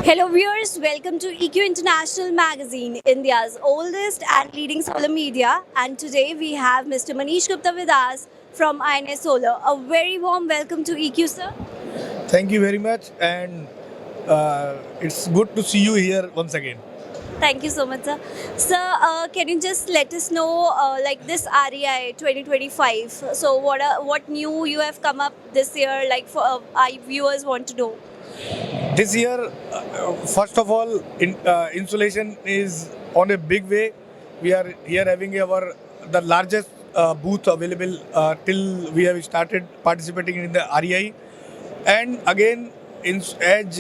Hello viewers, welcome to EQ International Magazine, India's oldest and leading solar media. And today we have Mr. Manish Gupta with us from INA Solar. A very warm welcome to EQ, sir. Thank you very much, and it's good to see you here once again. Thank you so much, sir. Sir, can you just let us know, like this REI 2025? So, what new you have come up this year? Like for our viewers want to know. This year, first of all, insulation is on a big way. We are here having the largest booth available till we have started participating in the REI. And again, as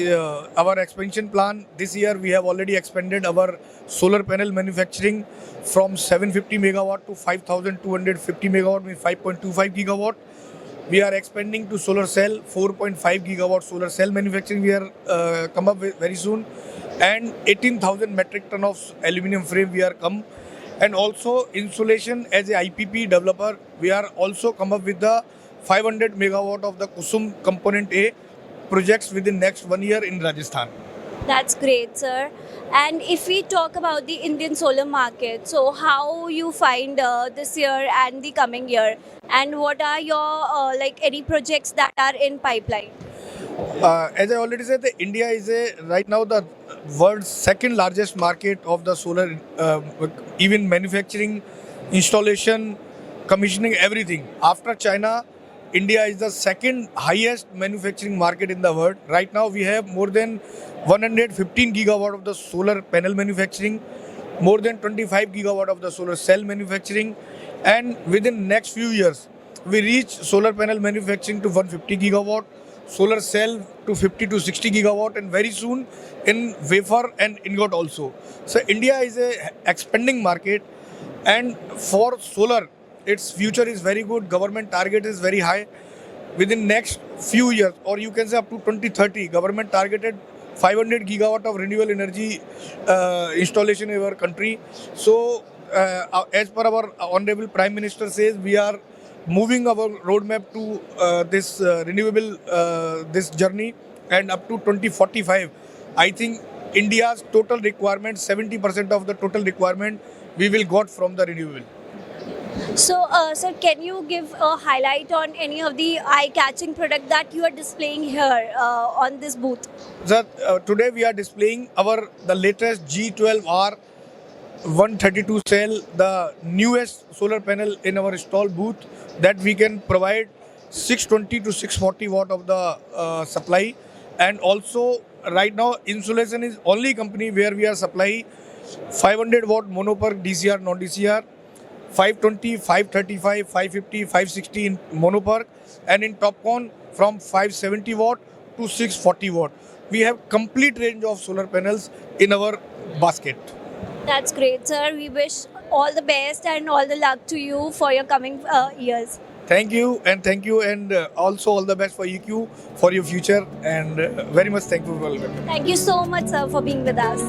our expansion plan, this year we have already expanded our solar panel manufacturing from 750 megawatt to 5250 megawatt with 5.25 gigawatt. We are expanding to solar cell, 4.5 gigawatt solar cell manufacturing. We are come up with very soon, and 18,000 metric ton of aluminum frame we are come, and also insulation as a IPP developer. We are also come up with the 500 megawatt of the Kusum component A projects within next 1 year in Rajasthan. That's great, sir. And if we talk about the Indian solar market, so how you find this year and the coming year, and what are your like any projects that are in pipeline? As I already said, India is right now the world's second largest market of the solar, even manufacturing, installation, commissioning, everything. After China, India is the second highest manufacturing market in the world. Right now, we have more than 115 gigawatt of the solar panel manufacturing, more than 25 gigawatt of the solar cell manufacturing, and within next few years, we reach solar panel manufacturing to 150 gigawatt, solar cell to 50 to 60 gigawatt, and very soon in wafer and ingot also. So India is a expanding market, and for solar, its future is very good. Government target is very high. Within next few years, or you can say up to 2030, government targeted 500 gigawatt of renewable energy installation in our country. So, as per our honorable Prime Minister says, we are moving our roadmap to this renewable this journey, and up to 2045, I think India's total requirement, 70% of the total requirement, we will got from the renewable. So, sir, can you give a highlight on any of the eye-catching product that you are displaying here on this booth? Sir, today we are displaying the latest G12R 132 cell, the newest solar panel in our stall booth, that we can provide 620 to 640 watt of the supply. And also right now insulation is only company where we are supplying 500 watt monoperk DCR non-DCR, 520, 535, 550, 560 in monoperk, and in TopCon from 570 watt to 640 watt. We have complete range of solar panels in our basket. That's great, sir. We wish all the best and all the luck to you for your coming years. Thank you, and also all the best for EQ for your future, and very much thankful for welcome. Thank you so much, sir, for being with us.